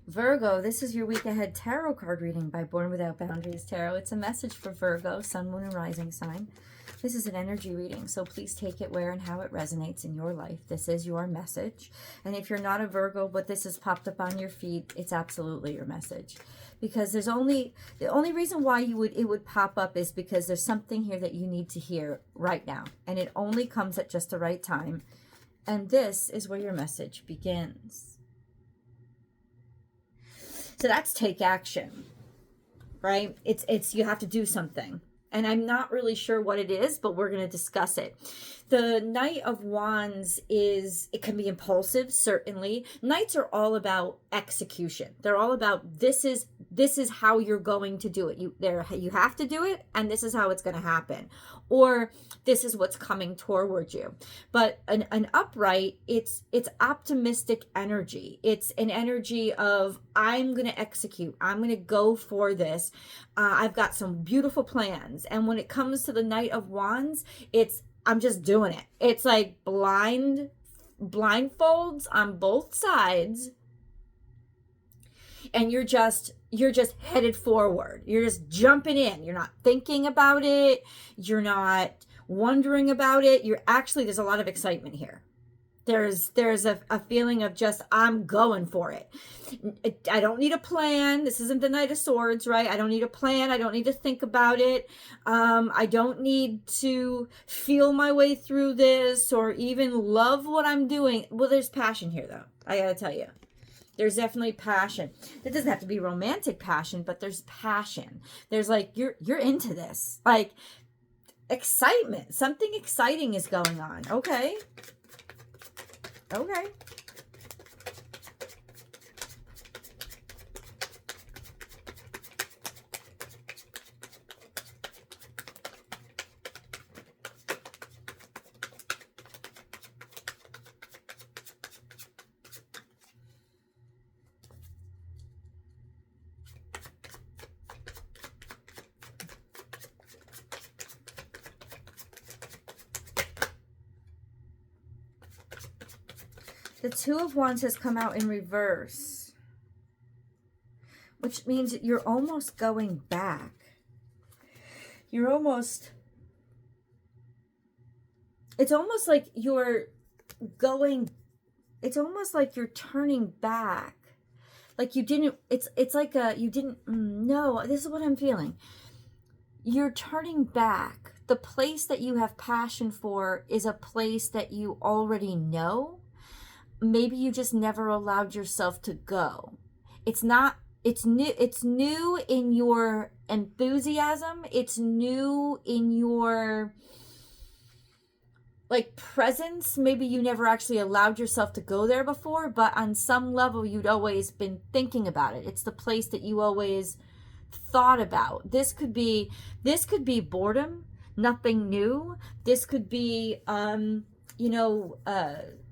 Virgo, this is your week ahead tarot card reading by Born Without Boundaries Tarot. It's a message for Virgo, sun, moon, and rising sign. This is an energy reading, so please take it where and how it resonates in your life. This is your message. And if you're not a Virgo, but this has popped up on your feed, it's absolutely your message. Because the only reason why it would pop up is because there's something here that you need to hear right now. And it only comes at just the right time. And this is where your message begins. So that's take action, right? It's you have to do something. And I'm not really sure what it is, but we're going to discuss it. The Knight of Wands it can be impulsive, certainly. Knights are all about execution. They're all about this is how you're going to do it. You have to do it, and this is how it's going to happen. Or this is what's coming toward you. But an upright, it's optimistic energy. It's an energy of I'm going to execute. I'm going to go for this. I've got some beautiful plans. And when it comes to the Knight of Wands, I'm just doing it. It's like blindfolds on both sides. And you're just headed forward. You're just jumping in. You're not thinking about it. You're not wondering about it. There's a lot of excitement here. There's a feeling of just, I'm going for it. I don't need a plan. This isn't the Knight of Swords, right? I don't need a plan. I don't need to think about it. I don't need to feel my way through this or even love what I'm doing. Well, there's passion here, though. I gotta tell you. There's definitely passion. It doesn't have to be romantic passion, but there's passion. There's like, you're into this. Like, excitement. Something exciting is going on. Okay. Okay. The Two of Wands has come out in reverse, which means that you're almost going back. It's almost like you're turning back. Like you didn't, no, this is what I'm feeling. You're turning back. The place that you have passion for is a place that you already know. Maybe you just never allowed yourself to go. It's new in your enthusiasm. It's new in your presence. Maybe you never actually allowed yourself to go there before, but on some level you'd always been thinking about it. It's the place that you always thought about. This could be boredom, nothing new. This could be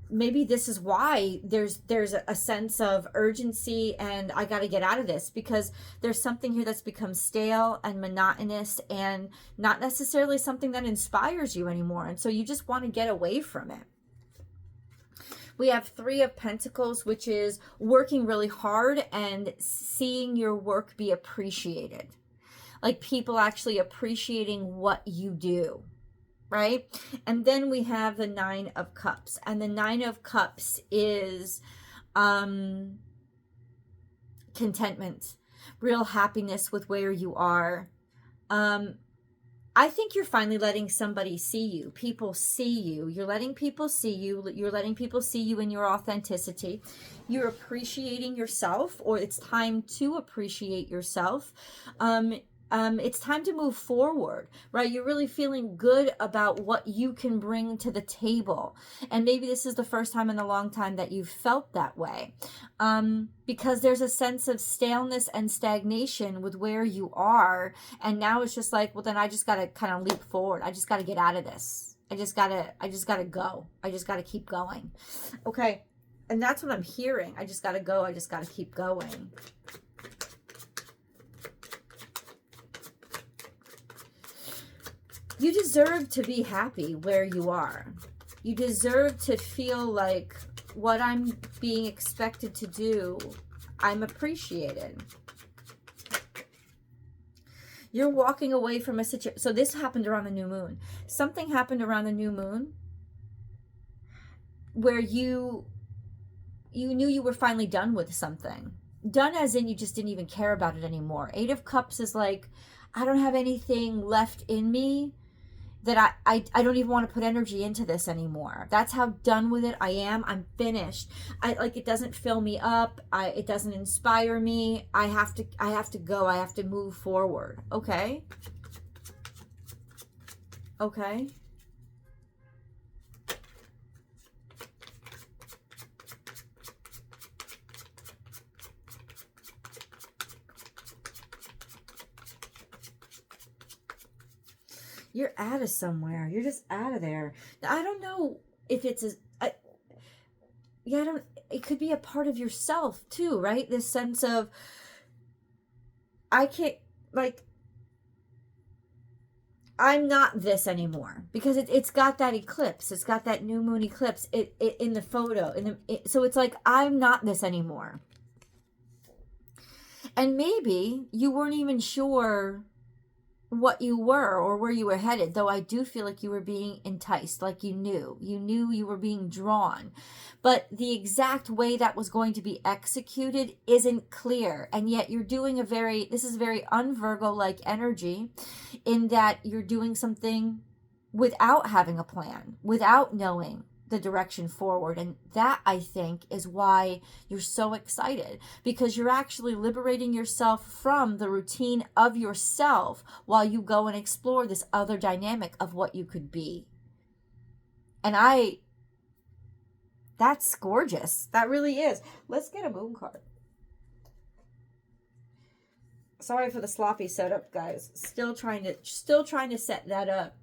maybe this is why there's a sense of urgency and I got to get out of this, because there's something here that's become stale and monotonous and not necessarily something that inspires you anymore. And so you just want to get away from it. We have Three of Pentacles, which is working really hard and seeing your work be appreciated. Like people actually appreciating what you do. Right? And then we have the Nine of Cups. And the Nine of Cups is contentment, real happiness with where you are. I think you're finally letting somebody see you. People see you. You're letting people see you. You're letting people see you in your authenticity. You're appreciating yourself, or it's time to appreciate yourself. It's time to move forward, right? You're really feeling good about what you can bring to the table. And maybe this is the first time in a long time that you've felt that way. Because there's a sense of staleness and stagnation with where you are. And now it's just like, well, then I just got to kind of leap forward. I just got to get out of this. I just got to go. I just got to keep going. Okay. And that's what I'm hearing. I just got to go. I just got to keep going. You deserve to be happy where you are. You deserve to feel like what I'm being expected to do, I'm appreciated. You're walking away from a situation. So this happened around the new moon. Something happened around the new moon where you knew you were finally done with something. Done as in you just didn't even care about it anymore. 8 of Cups is like, I don't have anything left in me that I don't even want to put energy into this anymore. That's how done with it I am. I'm finished. It doesn't fill me up. It doesn't inspire me. I have to go. I have to move forward. Okay. Okay. You're out of somewhere. You're just out of there. Now, I don't know if it's it could be a part of yourself too, right? This sense of, I can't, like, I'm not this anymore, because it's got that eclipse. It's got that new moon eclipse in the photo. So it's like, I'm not this anymore. And maybe you weren't even sure what you were or where you were headed, though I do feel like you were being enticed, like you knew you were being drawn, but the exact way that was going to be executed isn't clear. And yet you're doing this is very un-Virgo like energy, in that you're doing something without having a plan, without knowing the direction forward. And that, I think, is why you're so excited, because you're actually liberating yourself from the routine of yourself while you go and explore this other dynamic of what you could be. And that's gorgeous. That really is. Let's get a moon card. Sorry for the sloppy setup, guys. Still trying to set that up.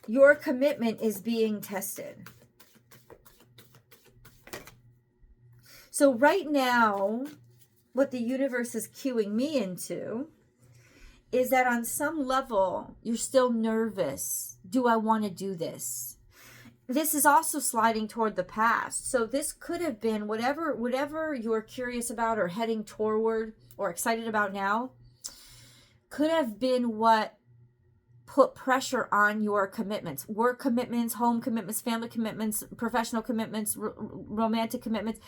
Your commitment is being tested. So right now, what the universe is cueing me into is that on some level, you're still nervous. Do I want to do this? This is also sliding toward the past. So this could have been whatever you're curious about or heading toward or excited about now, could have been what put pressure on your commitments. Work commitments, home commitments, family commitments, professional commitments, romantic commitments.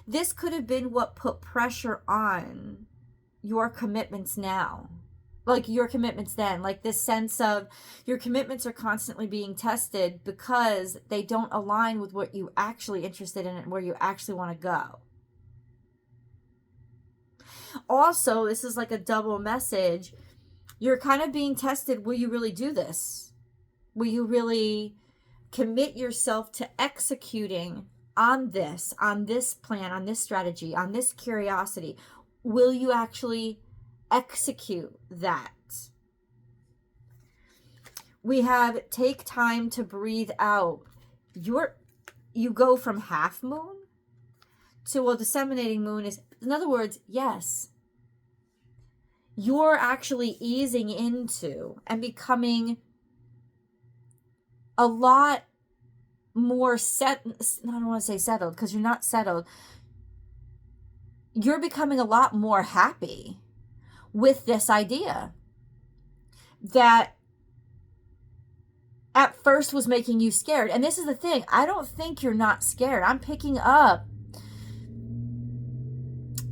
This could have been what put pressure on your commitments now. Like your commitments then. Like this sense of your commitments are constantly being tested because they don't align with what you're actually interested in and where you actually want to go. Also, this is like a double message. You're kind of being tested. Will you really do this? Will you really commit yourself to executing on this plan, on this strategy, on this curiosity? Will you actually execute that? We have take time to breathe out. You go from half moon to a disseminating moon is, in other words, yes. You're actually easing into and becoming a lot more I don't want to say settled, because you're not settled. You're becoming a lot more happy with this idea that at first was making you scared. And this is the thing. I don't think you're not scared. I'm picking up,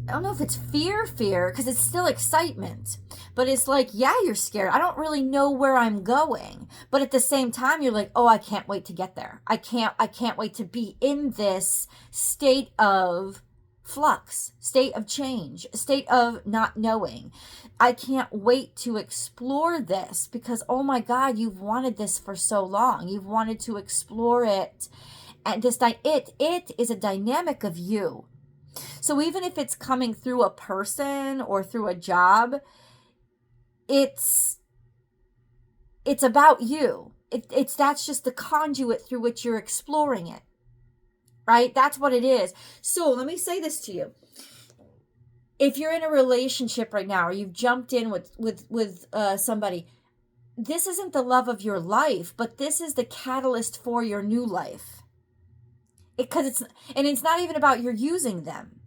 I don't know if it's fear, because it's still excitement, but it's like, yeah, you're scared. I don't really know where I'm going. But at the same time, you're like, oh, I can't wait to get there. I can't wait to be in this state of flux, state of change, state of not knowing. I can't wait to explore this because, oh my God, you've wanted this for so long. You've wanted to explore it. And it is a dynamic of you. So even if it's coming through a person or through a job, it's about you. That's just the conduit through which you're exploring it, right? That's what it is. So let me say this to you. If you're in a relationship right now, or you've jumped in with somebody, this isn't the love of your life, but this is the catalyst for your new life. it's not even about you're using them.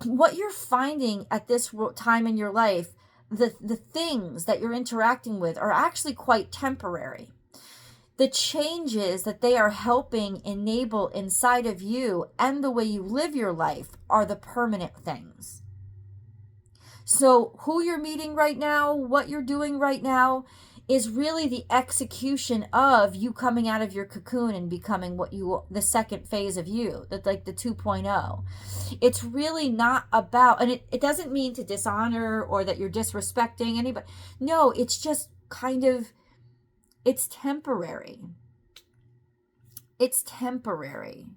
What you're finding at this time in your life, the things that you're interacting with are actually quite temporary. The changes that they are helping enable inside of you and the way you live your life are the permanent things. So who you're meeting right now, what you're doing right now, is really the execution of you coming out of your cocoon and becoming the second phase of you, that like the 2.0. It's really not about, and it doesn't mean to dishonor or that you're disrespecting anybody. No, it's just kind of, it's temporary. It's temporary.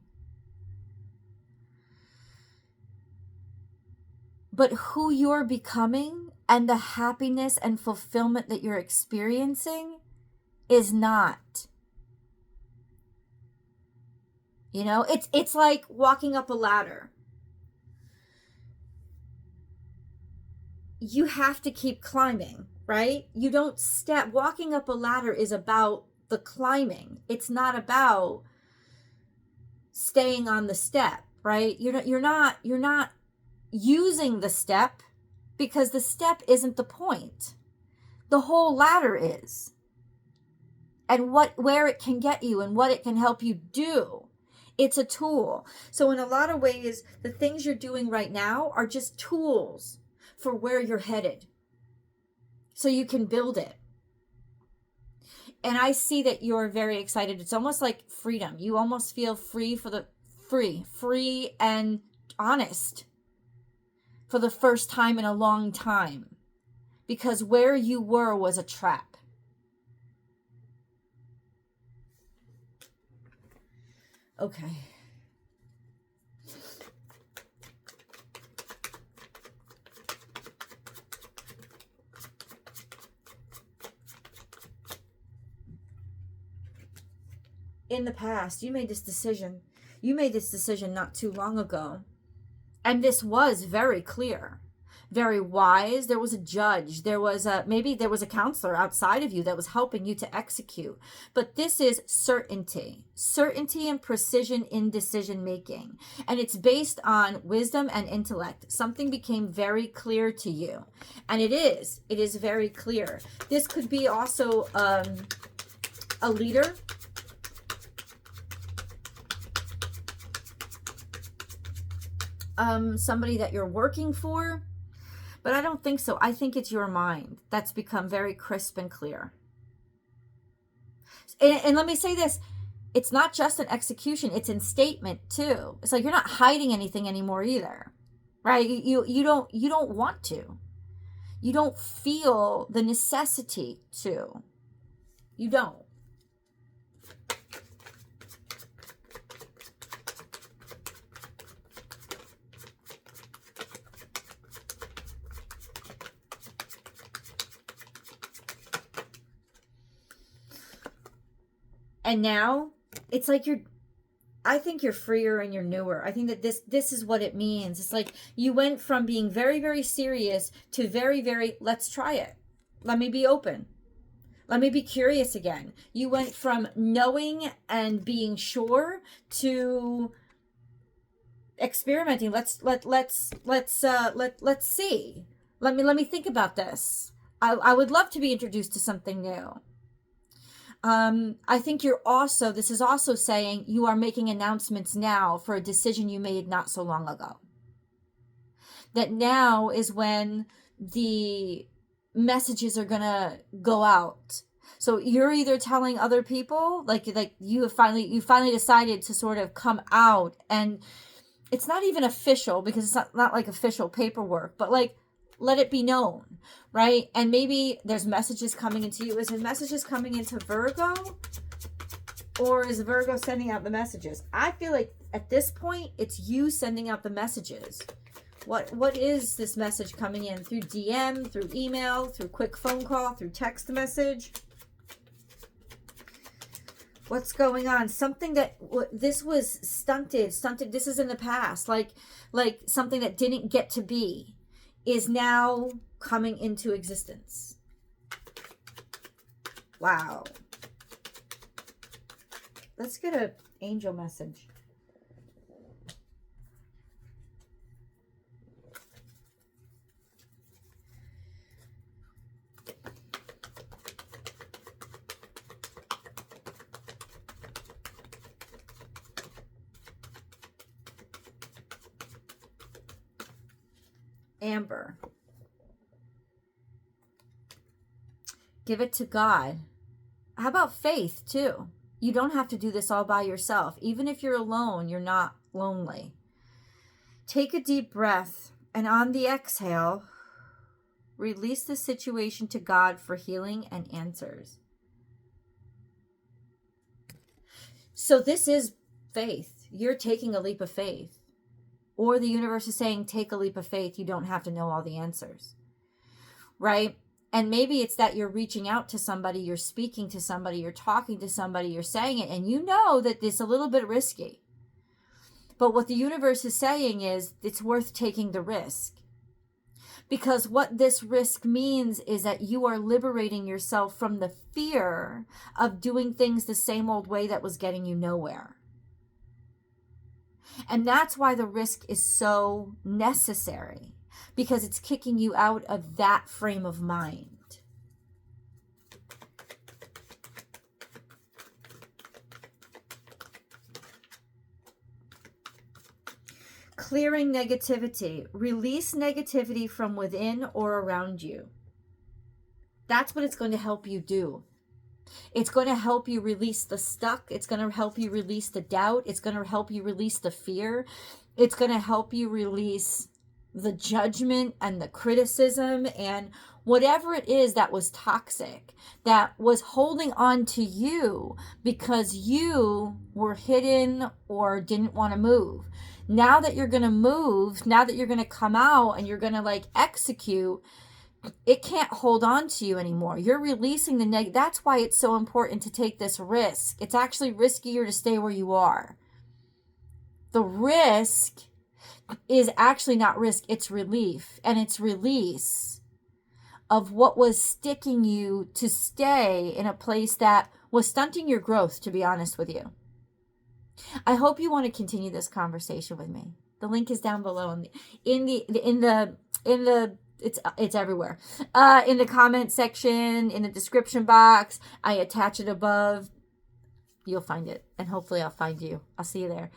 But who you're becoming and the happiness and fulfillment that you're experiencing is not. You know, it's like walking up a ladder. You have to keep climbing, right? You don't step. Walking up a ladder is about the climbing. It's not about staying on the step, right? You're not using the step, because the step isn't the point. The whole ladder is. And where it can get you and what it can help you do. It's a tool. So in a lot of ways, the things you're doing right now are just tools for where you're headed. So you can build it. And I see that you're very excited. It's almost like freedom. You almost feel free and honest for the first time in a long time, because where you were was a trap. Okay. In the past, you made this decision. You made this decision not too long ago. And this was very clear, very wise. There was a judge. Maybe there was a counselor outside of you that was helping you to execute. But this is certainty and precision in decision making. And it's based on wisdom and intellect. Something became very clear to you. And it is very clear. This could be also a leader. Somebody that you're working for, but I don't think so. I think it's your mind that's become very crisp and clear. And let me say this, it's not just an execution, it's in statement too. It's like you're not hiding anything anymore either, right? You don't want to. You don't feel the necessity to. You don't. And now it's like I think you're freer and you're newer. I think that this is what it means. It's like you went from being very, very serious to very, very, let's try it. Let me be open. Let me be curious again. You went from knowing and being sure to experimenting. Let's see. Let me think about this. I would love to be introduced to something new. I think this is also saying you are making announcements now for a decision you made not so long ago. That now is when the messages are going to go out. So you're either telling other people, like you have finally decided to sort of come out, and it's not even official because it's not like official paperwork, but like, let it be known, right? And maybe there's messages coming into you. Is there messages coming into Virgo? Or is Virgo sending out the messages? I feel like at this point, it's you sending out the messages. What is this message coming in? Through DM, through email, through quick phone call, through text message? What's going on? Something that this was stunted. This is in the past. Like something that didn't get to be is now coming into existence. Wow. Let's get an angel message. Amber. Give it to God. How about faith too? You don't have to do this all by yourself. Even if you're alone, you're not lonely. Take a deep breath, and on the exhale, release the situation to God for healing and answers. So this is faith. You're taking a leap of faith. Or the universe is saying, take a leap of faith. You don't have to know all the answers. Right? And maybe it's that you're reaching out to somebody, you're speaking to somebody, you're talking to somebody, you're saying it, and you know that it's a little bit risky. But what the universe is saying is it's worth taking the risk. Because what this risk means is that you are liberating yourself from the fear of doing things the same old way that was getting you nowhere. And that's why the risk is so necessary. Because it's kicking you out of that frame of mind. Clearing negativity. Release negativity from within or around you. That's what it's going to help you do. It's going to help you release the stuck. It's going to help you release the doubt. It's going to help you release the fear. It's going to help you release the judgment and the criticism and whatever it is that was toxic, that was holding on to you because you were hidden or didn't want to move. Now that you're going to move, now that you're going to come out and you're going to execute, it can't hold on to you anymore. You're releasing the That's why it's so important to take this risk. It's actually riskier to stay where you are. The risk is actually not risk, it's relief, and it's release of what was sticking you to stay in a place that was stunting your growth, to be honest with you. I hope you want to continue this conversation with me. The link is down below it's everywhere. In the comment section, in the description box, I attach it above. You'll find it, and hopefully I'll find you. I'll see you there.